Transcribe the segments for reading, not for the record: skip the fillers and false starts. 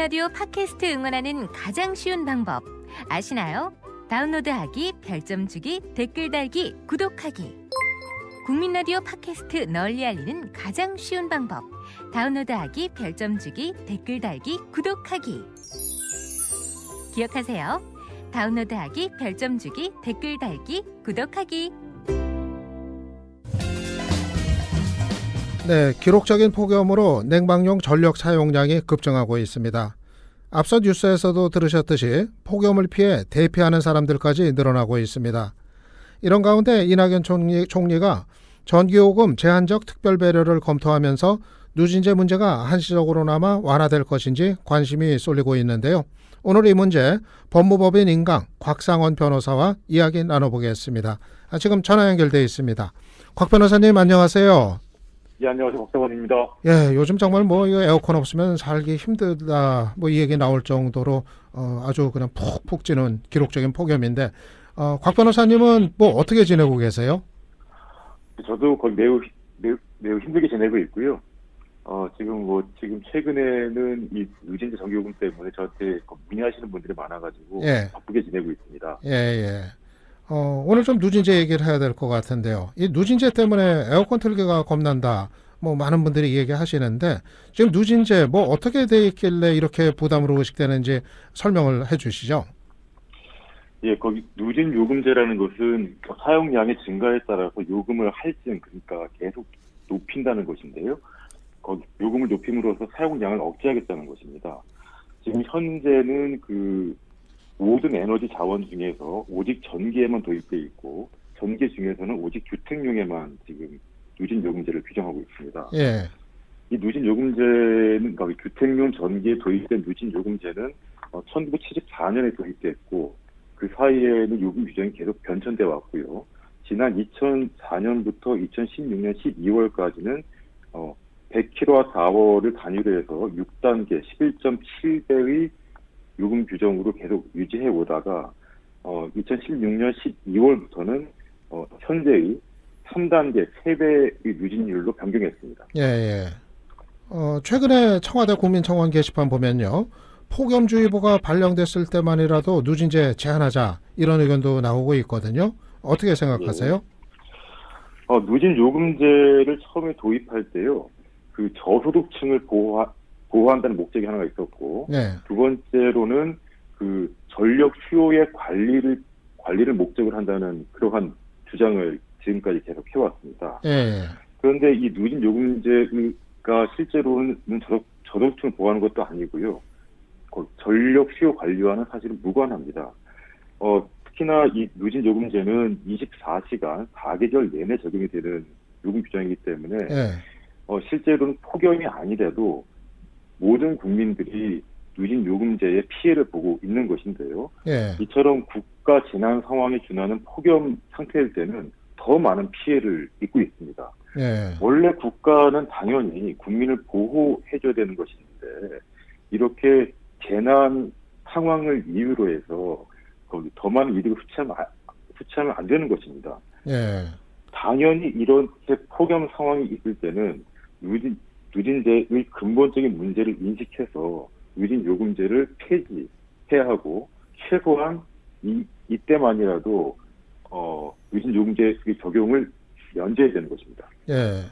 국민라디오 팟캐스트 응원하는 가장 쉬운 방법 아시나요? 다운로드하기, 별점 주기, 댓글 달기, 구독하기. 국민라디오 팟캐스트 널리 알리는 가장 쉬운 방법. 다운로드하기, 별점 주기, 댓글 달기, 구독하기. 기억하세요. 다운로드하기, 별점 주기, 댓글 달기, 구독하기. 네, 기록적인 폭염으로 냉방용 전력 사용량이 급증하고 있습니다. 앞서 뉴스에서도 들으셨듯이 폭염을 피해 대피하는 사람들까지 늘어나고 있습니다. 이런 가운데 이낙연 총리가 전기요금 제한적 특별 배려를 검토하면서 누진제 문제가 한시적으로나마 완화될 것인지 관심이 쏠리고 있는데요. 오늘 이 문제 법무법인 인강 곽상원 변호사와 이야기 나눠보겠습니다. 지금 전화 연결되어 있습니다. 곽 변호사님 안녕하세요. 예, 안녕하세요. 곽상원입니다. 예, 요즘 정말 이거 에어컨 없으면 살기 힘들다 이 얘기 나올 정도로 아주 그냥 푹푹 찌는 기록적인 폭염인데 곽 변호사님은 어떻게 지내고 계세요? 저도 거의 매우 힘들게 지내고 있고요. 지금 최근에는 이 누진제 전기요금 때문에 저한테 문의하시는 분들이 많아가지고 예. 바쁘게 지내고 있습니다. 예. 오늘 좀 누진제 얘기를 해야 될 것 같은데요. 이 누진제 때문에 에어컨 틀기가 겁난다. 많은 분들이 얘기하시는데 지금 누진제 어떻게 돼 있길래 이렇게 부담으로 의식되는지 설명을 해주시죠. 예, 거기 누진 요금제라는 것은 사용량의 증가에 따라서 요금을 할증, 그러니까 계속 높인다는 것인데요. 거기 요금을 높임으로써 사용량을 억제하겠다는 것입니다. 지금 현재는 모든 에너지 자원 중에서 오직 전기에만 도입돼 있고 전기 중에서는 오직 주택용에만 지금 누진 요금제를 규정하고 있습니다. 예. 이 누진 요금제는 주택용 전기에 도입된 누진 요금제는 1974년에 도입됐고 그 사이에는 요금 규정이 계속 변천돼 왔고요. 지난 2004년부터 2016년 12월까지는 100kWh를 단위로 해서 6단계 11.7배의 요금 규정으로 계속 유지해 오다가 2016년 12월부터는 현재의 3단계 3배의 누진율로 변경했습니다. 예. 최근에 청와대 국민청원 게시판 보면요. 폭염주의보가 발령됐을 때만이라도 누진제 제한하자 이런 의견도 나오고 있거든요. 어떻게 생각하세요? 누진 요금제를 처음에 도입할 때요. 저소득층을 보호한다는 목적이 하나가 있었고, 네. 두 번째로는 전력 수요의 관리를 목적으로 한다는 그러한 주장을 지금까지 계속 해왔습니다. 네. 그런데 이 누진 요금제가 실제로는 저소득층을 보호하는 것도 아니고요. 전력 수요 관리와는 사실은 무관합니다. 특히나 이 누진 요금제는 24시간 4계절 내내 적용이 되는 요금 규정이기 때문에 네. 실제로는 폭염이 아니라도 모든 국민들이 누진 요금제의 피해를 보고 있는 것인데요. 네. 이처럼 국가 재난 상황에 준하는 폭염 상태일 때는 더 많은 피해를 입고 있습니다. 네. 원래 국가는 당연히 국민을 보호해줘야 되는 것인데 이렇게 재난 상황을 이유로 해서 더 많은 이득을 후취하면 안 되는 것입니다. 네. 당연히 이렇게 폭염 상황이 있을 때는 누진제의 근본적인 문제를 인식해서 누진 요금제를 폐지해야 하고 최소한 이때만이라도 누진 요금제 적용을 면제해야 되는 것입니다. 예.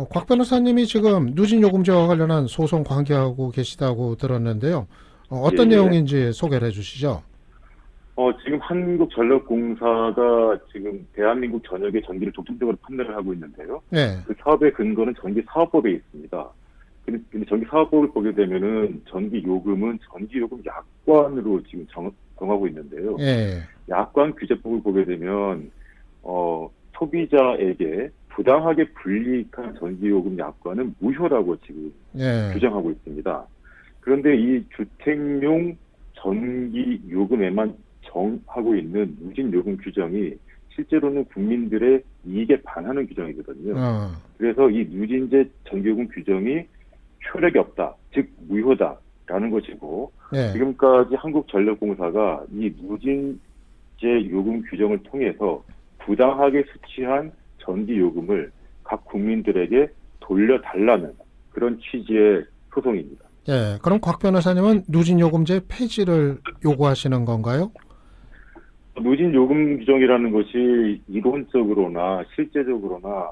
곽 변호사님이 지금 누진 요금제와 관련한 소송 관계하고 계시다고 들었는데요. 어떤 내용인지 소개를 해주시죠. 지금 한국전력공사가 지금 대한민국 전역의 전기를 독점적으로 판매를 하고 있는데요. 네. 그 사업의 근거는 전기사업법에 있습니다. 근데 전기사업법을 보게 되면은 전기요금은 전기요금 약관으로 지금 정하고 있는데요. 네. 약관 규제법을 보게 되면 소비자에게 부당하게 불이익한 전기요금 약관은 무효라고 지금 규정하고 있습니다. 그런데 이 주택용 전기요금에만 정하고 있는 누진요금 규정이 실제로는 국민들의 이익에 반하는 규정이거든요. 그래서 이 누진제 전기요금 규정이 효력이 없다, 즉 무효다라는 것이고 지금까지 한국전력공사가 이 누진제 요금 규정을 통해서 부당하게 수취한 전기요금을 각 국민들에게 돌려달라는 그런 취지의 소송입니다. 예, 그럼 곽 변호사님은 누진요금제 폐지를 요구하시는 건가요? 누진 요금 규정이라는 것이 이론적으로나 실제적으로나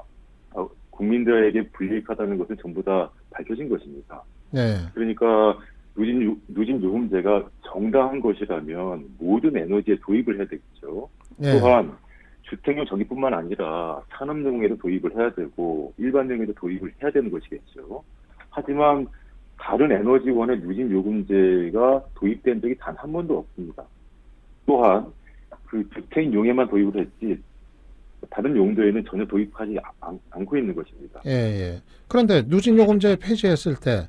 국민들에게 불이익하다는 것은 전부 다 밝혀진 것입니다. 예, 그러니까 누진 요금제가 정당한 것이라면 모든 에너지에 도입을 해야 되겠죠. 예, 또한 주택용 전기뿐만 아니라 산업용에도 도입을 해야 되고 일반용에도 도입을 해야 되는 것이겠죠. 하지만 다른 에너지원의 누진 요금제가 도입된 적이 단 한 번도 없습니다. 또한 그 주택용에만 도입을 했지 다른 용도에는 전혀 도입하지 않고 있는 것입니다. 예, 예. 그런데 누진요금제 폐지했을 때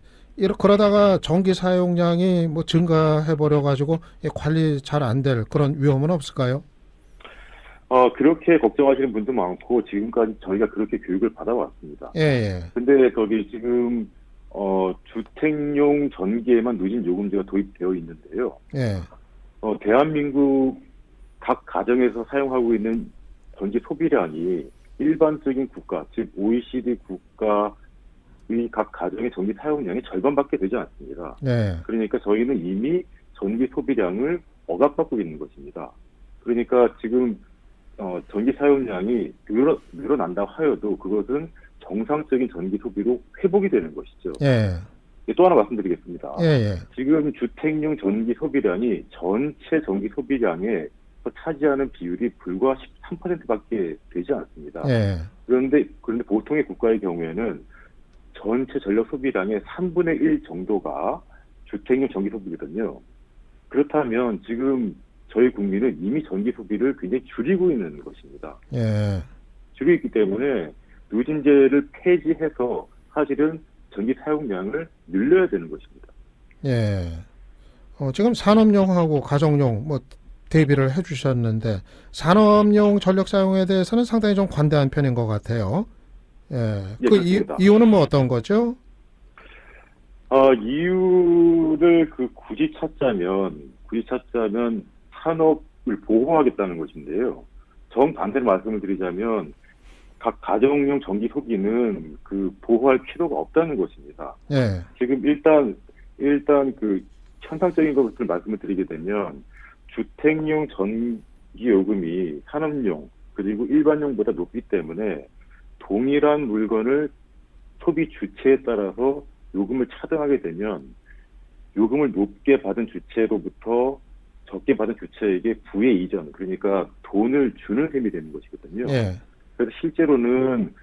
그러다가 전기 사용량이 뭐 증가해버려 가지고 관리 잘 안 될 그런 위험은 없을까요? 그렇게 걱정하시는 분도 많고 지금까지 저희가 그렇게 교육을 받아왔습니다. 예, 예. 근데 거기 지금 주택용 전기에만 누진 요금제가 도입되어 있는데요. 예, 대한민국 각 가정에서 사용하고 있는 전기 소비량이 일반적인 국가, 즉 OECD 국가의 각 가정의 전기 사용량의 절반밖에 되지 않습니다. 네, 그러니까 저희는 이미 전기 소비량을 억압받고 있는 것입니다. 그러니까 지금 전기 사용량이 늘어난다 하여도 그것은 정상적인 전기 소비로 회복이 되는 것이죠. 예, 또 하나 말씀드리겠습니다. 예, 예. 지금 주택용 전기 소비량이 전체 전기 소비량에 차지하는 비율이 불과 13%밖에 되지 않습니다. 예, 그런데 보통의 국가의 경우에는 전체 전력 소비량의 3분의 1 정도가 주택용 전기 소비거든요. 그렇다면 지금 저희 국민은 이미 전기 소비를 굉장히 줄이고 있는 것입니다. 예, 줄이고 있기 때문에 누진제를 폐지해서 사실은 전기 사용량을 늘려야 되는 것입니다. 예. 지금 산업용하고 가정용 뭐 대비를 해주셨는데 산업용 전력 사용에 대해서는 상당히 좀 관대한 편인 것 같아요. 예. 예, 그 그렇습니다. 이유는 뭐 어떤 거죠? 이유를 굳이 찾자면 산업을 보호하겠다는 것인데요. 정반대로 말씀을 드리자면 각 가정용 전기 소비는 보호할 필요가 없다는 것입니다. 예, 지금 일단 현상적인 것을 말씀을 드리게 되면 주택용 전기 요금이 산업용 그리고 일반용보다 높기 때문에 동일한 물건을 소비 주체에 따라서 요금을 차등하게 되면 요금을 높게 받은 주체로부터 적게 받은 주체에게 부의 이전, 그러니까 돈을 주는 셈이 되는 것이거든요. 예, 그래서 실제로는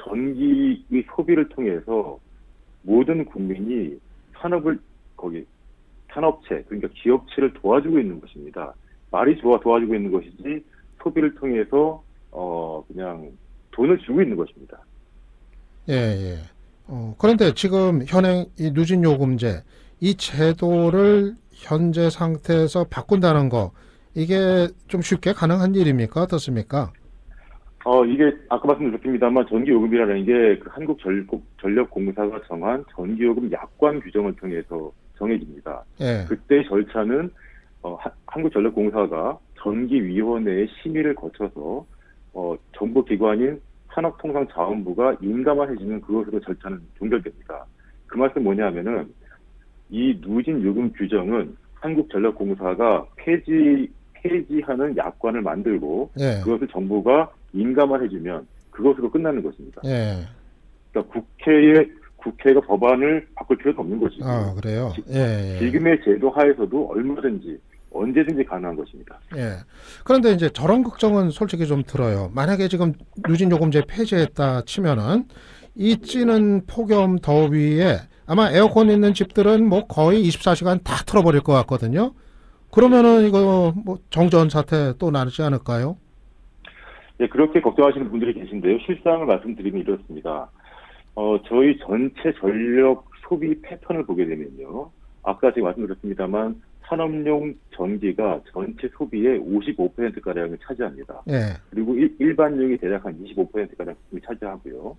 전기의 소비를 통해서 모든 국민이 산업체, 그러니까 기업체를 도와주고 있는 것입니다. 말이 좋아 도와주고 있는 것이지 소비를 통해서 그냥 돈을 주고 있는 것입니다. 예, 예. 그런데 지금 현행 이 누진요금제 이 제도를 현재 상태에서 바꾼다는 거 이게 좀 쉽게 가능한 일입니까? 어떻습니까? 이게 아까 말씀드렸습니다만 전기요금이라는 게 한국전력공사가 정한 전기요금 약관 규정을 통해서 정해집니다. 예, 그때 절차는 한국전력공사가 전기위원회의 심의를 거쳐서 정부기관인 산업통상자원부가 인가만 해주는 그것으로 절차는 종결됩니다. 그 말씀 뭐냐면은 이 누진요금 규정은 한국전력공사가 폐지하는 약관을 만들고 예, 그것을 정부가 인가만 해주면 그것으로 끝나는 것입니다. 예. 그러니까 국회가 법안을 바꿀 필요가 없는 것이고 아, 그래요? 예, 예. 지금의 제도 하에서도 얼마든지 언제든지 가능한 것입니다. 예. 그런데 이제 저런 걱정은 솔직히 좀 들어요. 만약에 지금 누진요금제 폐지했다 치면은 이 찌는 폭염 더위에 아마 에어컨 있는 집들은 뭐 거의 24시간 다 틀어버릴 것 같거든요. 그러면은 이거 뭐 정전 사태 또 나지 않을까요? 예, 그렇게 걱정하시는 분들이 계신데요. 실상을 말씀드리면 이렇습니다. 저희 전체 전력 소비 패턴을 보게 되면요. 아까 제가 말씀드렸습니다만 산업용 전기가 전체 소비의 55%가량을 차지합니다. 예, 그리고 일반용이 대략 한 25%가량 차지하고요.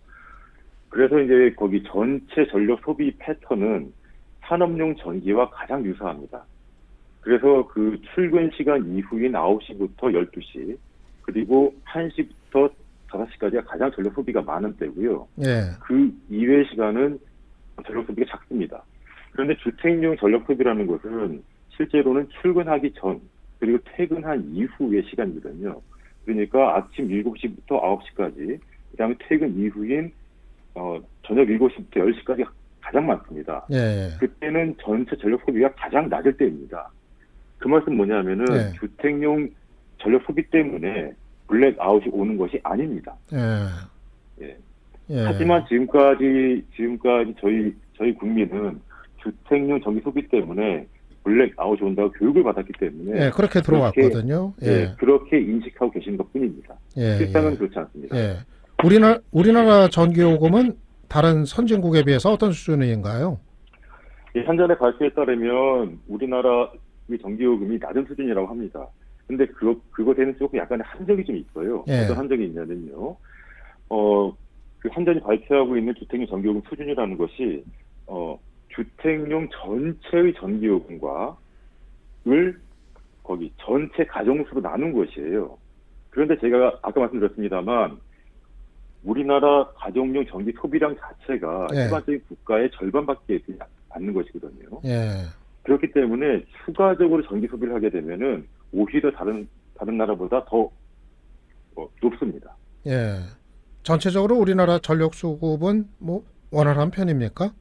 그래서 이제 거기 전체 전력 소비 패턴은 산업용 전기와 가장 유사합니다. 그래서 그 출근 시간 이후인 9시부터 12시, 그리고 1시부터 5시까지가 가장 전력 소비가 많은 때고요. 예, 그 이외의 시간은 전력 소비가 작습니다. 그런데 주택용 전력 소비라는 것은 실제로는 출근하기 전 그리고 퇴근한 이후의 시간이거든요. 그러니까 아침 7시부터 9시까지, 그다음에 퇴근 이후인 저녁 7시부터 10시까지 가장 많습니다. 예. 그때는 전체 전력 소비가 가장 낮을 때입니다. 그 말씀 뭐냐면은 예. 주택용 전력 소비 때문에 블랙아웃이 오는 것이 아닙니다. 예. 예. 예. 하지만 지금까지 저희 국민은 주택용 전기 소비 때문에 블랙아웃이 온다고 교육을 받았기 때문에 예, 그렇게 들어왔거든요. 그렇게 인식하고 계신 것뿐입니다. 예. 실상은 예. 그렇지 않습니다. 예. 우리나라 전기요금은 다른 선진국에 비해서 어떤 수준인가요? 한전의 발표에 따르면 우리나라의 전기요금이 낮은 수준이라고 합니다. 근데 그것에는 조금 약간의 한정이 좀 있어요. 예. 어떤 한정이 있냐면요. 그 한전이 발표하고 있는 주택용 전기요금 수준이라는 것이 주택용 전체의 전기요금과 을 거기 전체 가정수로 나눈 것이에요. 그런데 제가 아까 말씀드렸습니다만 우리나라 가정용 전기 소비량 자체가 예. 일반적인 국가의 절반밖에 되지 않는 것이거든요. 예. 그렇기 때문에 추가적으로 전기 소비를 하게 되면은 오히려 다른 나라보다 더 높습니다. 예. 전체적으로 우리나라 전력 수급은 뭐 원활한 편입니까?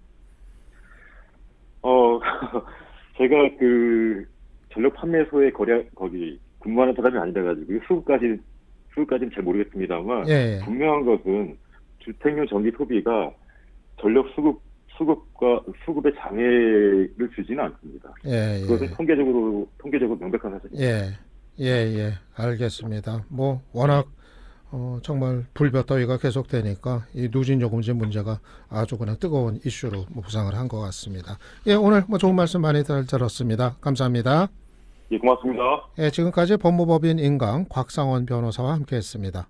제가 그 전력 판매소에 거기 근무하는 사람이 아니라가지고 수급까지는 잘 모르겠습니다만 예. 분명한 것은 주택용 전기 소비가 전력 수급의 장애를 주지는 않습니다. 예. 그것은 통계적으로 명백한 사실입니다. 예. 알겠습니다. 뭐 워낙 정말 불볕더위가 계속되니까 이 누진 요금제 문제가 아주 그냥 뜨거운 이슈로 부상을 한 것 같습니다. 예, 오늘 뭐 좋은 말씀 많이 들었습니다. 감사합니다. 예, 고맙습니다. 예, 지금까지 법무법인 인강 곽상원 변호사와 함께했습니다.